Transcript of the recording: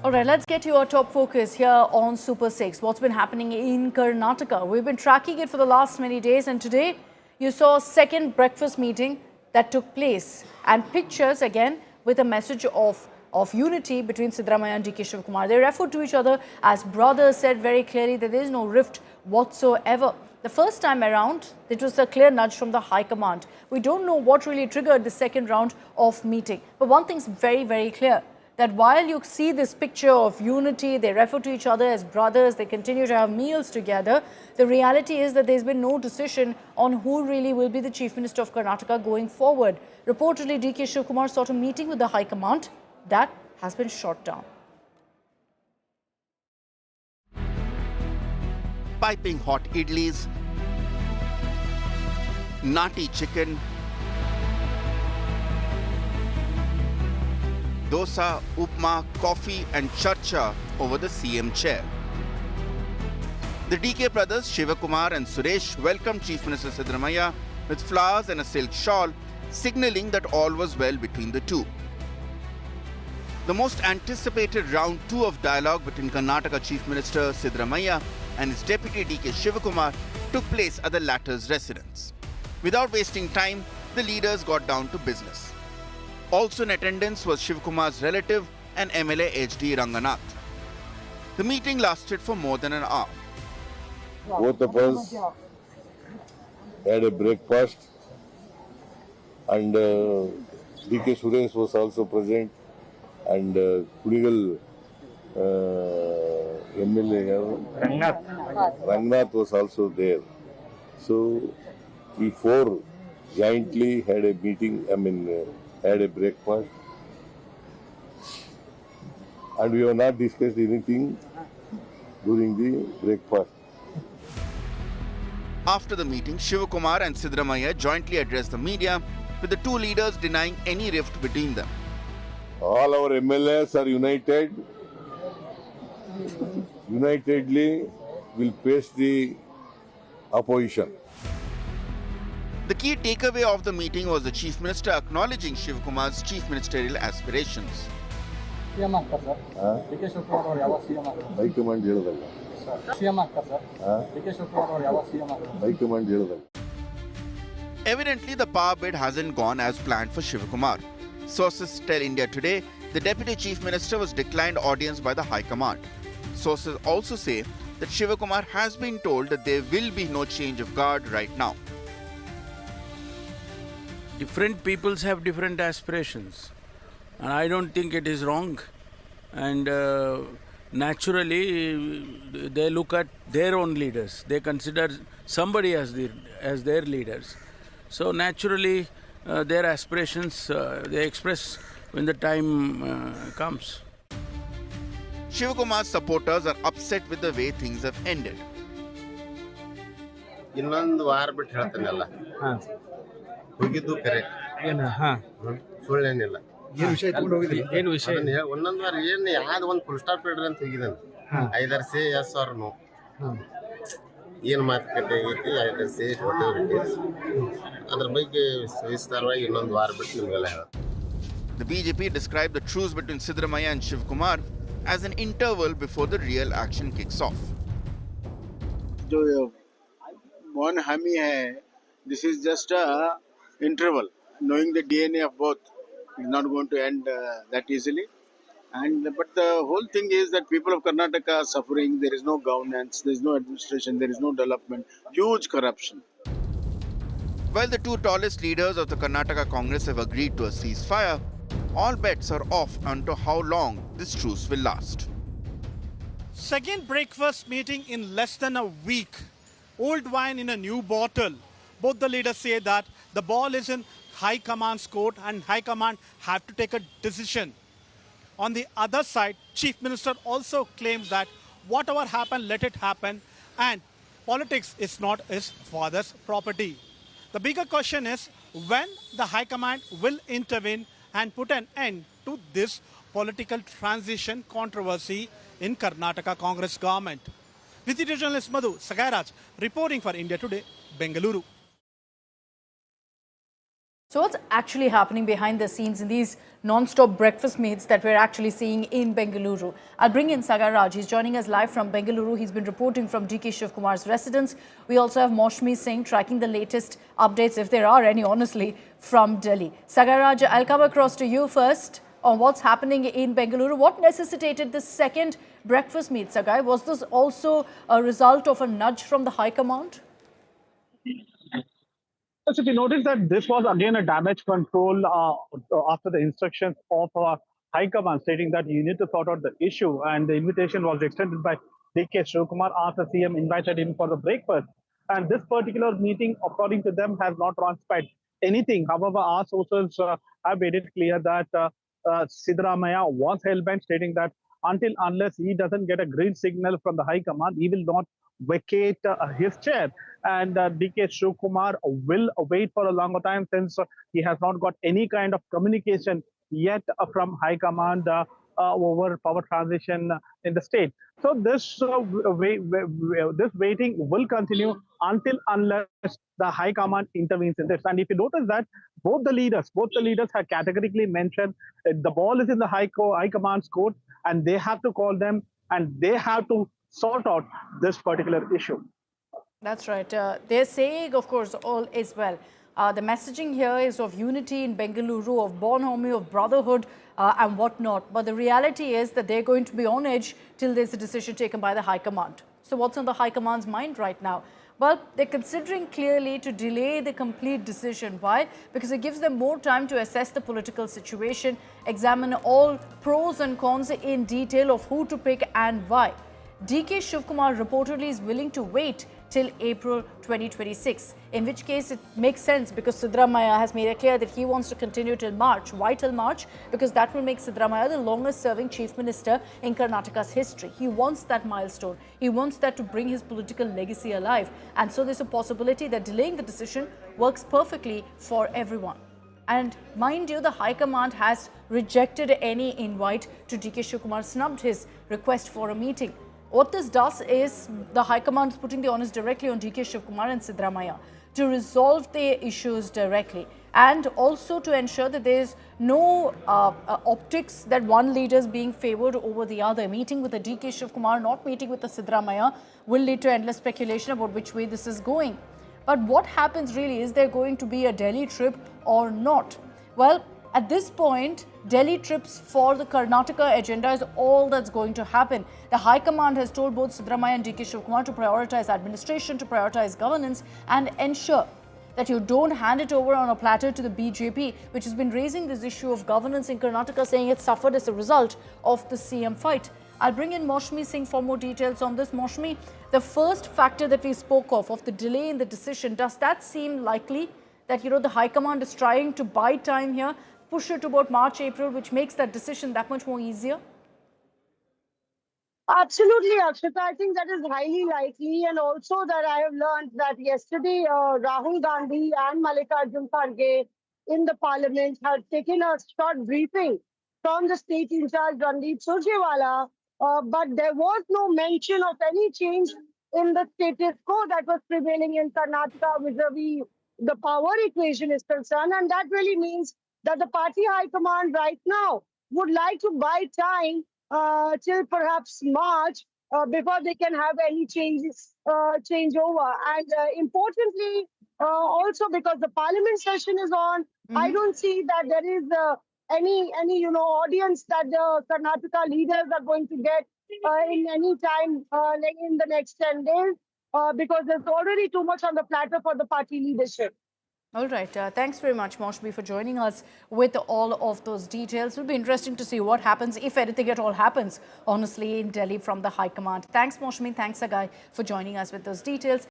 All right, let's get to your top focus here on Super 6. What's been happening in Karnataka? We've been tracking it for the last many days, and today you saw a second breakfast meeting that took place, and pictures again with a message of unity between Siddaramaiah and DK Shivakumar. They referred to each other as brothers, said very clearly that there is no rift whatsoever. The first time around, it was a clear nudge from the High Command. We don't know what really triggered the second round of meeting. But one thing's very, very clear, that while you see this picture of unity, they refer to each other as brothers, they continue to have meals together, the reality is that there's been no decision on who really will be the Chief Minister of Karnataka going forward. Reportedly, DK Shivakumar sought a meeting with the High Command. That has been shot down. Piping hot idlis, Nati chicken, dosa, upma, coffee and charcha over the CM chair. The DK brothers Shivakumar and Suresh welcomed Chief Minister Siddaramaiah with flowers and a silk shawl, signalling that all was well between the two. The most anticipated round 2 of dialogue between Karnataka Chief Minister Siddaramaiah and his deputy DK Shivakumar took place at the latter's residence. Without wasting time, the leaders got down to business. Also in attendance was Shivakumar's relative and MLA HD Ranganath. The meeting lasted for more than an hour. Both of us had a breakfast, and DK Suresh was also present, and Kurigal MLA Ranganath was also there. So we four jointly had a meeting, had a breakfast, and we have not discussed anything during the breakfast. After the meeting, Shivakumar and Siddaramaiah jointly addressed the media, with the two leaders denying any rift between them. All our MLAs are united. Unitedly will face the opposition. The key takeaway of the meeting was the Chief Minister acknowledging Shivakumar's chief ministerial aspirations. Evidently, the power bid hasn't gone as planned for Shivakumar. Sources tell India Today the Deputy Chief Minister was declined audience by the High Command. Sources also say that Shivakumar has been told that there will be no change of guard right now. Different peoples have different aspirations, and I don't think it is wrong. And naturally, they look at their own leaders. They consider somebody as their leaders. So naturally, their aspirations they express when the time comes. Shivakumar's supporters are upset with the way things have ended. ಇನ್ನೊಂದು ವಾರ ಬಿಟ್ಟು ಹೇಳ್ತಾನಲ್ಲ ಹೋಗಿದ್ದು correct ಸುಳ್ಳೇನಿಲ್ಲ ಏನು ವಿಷಯ ಒಂದೊಂದು ವಾರ ಏನು ಯಾವ್ದು ಒಂದು ಫುಲ್ ಸ್ಟಾಪ್ ಇಡ್ರಿ ಅಂತ ಹೋಗಿದ್ದಾನೆ ಐದಾರು ಸೇ ಎಸ್ ಆರ್ ನೋ ಏನು ಮಾತುಕತೆ ಆಗೈತಿ ಐದಾರು ಸೇ ಅದ್ರ ಬಗ್ಗೆ ವಿಸ್ತಾರವಾಗಿ ಇನ್ನೊಂದು ವಾರ ಬಿಟ್ಟು ನಿಮಗೆಲ್ಲ ಹೇಳ್ತೀನಿ. The BJP described the truce between Siddaramaiah and Shivakumar as an interval before the real action kicks off. जो bonhomie है, this is just a interval. Knowing the DNA of both is not going to end that easily. But the whole thing is that people of Karnataka are suffering. There is no governance, there is no administration, there is no development. Huge corruption. While the two tallest leaders of the Karnataka Congress have agreed to a ceasefire, all bets are off onto how long this truce will last. Second breakfast meeting in less than a week. Old wine in a new bottle. Both the leaders say that the ball is in High Command's court and High Command have to take a decision. On the other side, Chief Minister also claims that whatever happened, let it happen, and politics is not his father's property. The bigger question is when the High Command will intervene and put an end to this political transition controversy in Karnataka Congress government. Visitor journalist Madhu Sagairaj reporting for India Today, Bengaluru. So what's actually happening behind the scenes in these non-stop breakfast meets that we're actually seeing in Bengaluru? I'll bring in Sagaraj. He's joining us live from Bengaluru. He's been reporting from DK Shivakumar's residence. We also have Moshmi Singh tracking the latest updates, if there are any, honestly, from Delhi. Sagaraj, I'll come across to you first on what's happening in Bengaluru. What necessitated this second breakfast meet, Sagai? Was this also a result of a nudge from the High Command? So if you notice that this was again a damage control after the instructions of High Command stating that you need to sort out the issue, and the invitation was extended by DK Shivakumar after CM invited him for the breakfast. And this particular meeting, according to them, has not transpired anything. However, our sources have made it clear that Siddaramaiah was hell-bent, stating that unless he doesn't get a green signal from the High Command, he will not vacate his chair. And DK Shivakumar will wait for a longer time since he has not got any kind of communication yet from High Command over power transition in the state. So this waiting will continue unless the High Command intervenes in this. And if you notice that both the leaders have categorically mentioned the ball is in the High Command's court, and they have to call them and they have to sort out this particular issue. That's right. They're saying, of course, all is well. The messaging here is of unity in Bengaluru, of bonhomie, of brotherhood and whatnot. But the reality is that they're going to be on edge till there's a decision taken by the High Command. So what's on the High Command's mind right now? Well, they're considering clearly to delay the complete decision. Why? Because it gives them more time to assess the political situation, examine all pros and cons in detail of who to pick and why. DK Shivakumar reportedly is willing to wait till April 2026, in which case it makes sense because Siddaramaiah has made it clear that he wants to continue till March. Why till March? Because that will make Siddaramaiah the longest serving chief minister in Karnataka's history. He wants that milestone. He wants that to bring his political legacy alive. And so there's a possibility that delaying the decision works perfectly for everyone. And mind you, the High Command has rejected any invite to DK Shivakumar, snubbed his request for a meeting. What this does is the High Command is putting the onus directly on DK Shivakumar and Siddaramaiah to resolve their issues directly, and also to ensure that there is no optics that one leader is being favoured over the other. Meeting with the DK Shivakumar, not meeting with the Siddaramaiah, will lead to endless speculation about which way this is going. But what happens really, is there going to be a Delhi trip or not? Well, at this point, Delhi trips for the Karnataka agenda is all that's going to happen. The High Command has told both Siddaramaiah and DK Shivakumar to prioritize administration, to prioritize governance, and ensure that you don't hand it over on a platter to the BJP, which has been raising this issue of governance in Karnataka, saying it suffered as a result of the CM fight. I'll bring in Moshmi Singh for more details on this. Moshmi, the first factor that we spoke of the delay in the decision, does that seem likely that, the High Command is trying to buy time here, push it to about March, April, which makes that decision that much more easier? Absolutely, Akshita. I think that is highly likely. And also that I have learned that yesterday, Rahul Gandhi and Mallikarjun Kharge in the parliament had taken a short briefing from the state in charge, Randeep Surjewala, but there was no mention of any change in the status quo that was prevailing in Karnataka vis-a-vis the power equation is concerned. And that really means that the party high command right now would like to buy time till perhaps March before they can have any changes, changeover. And importantly, also because the parliament session is on, I don't see that there is any audience that the Karnataka leaders are going to get in any time in the next 10 days because there's already too much on the platter for the party leadership. All right. Thanks very much, Moshmi, for joining us with all of those details. It will be interesting to see what happens, if anything at all happens, honestly, in Delhi from the High Command. Thanks, Moshmi. Thanks, Sagai, for joining us with those details.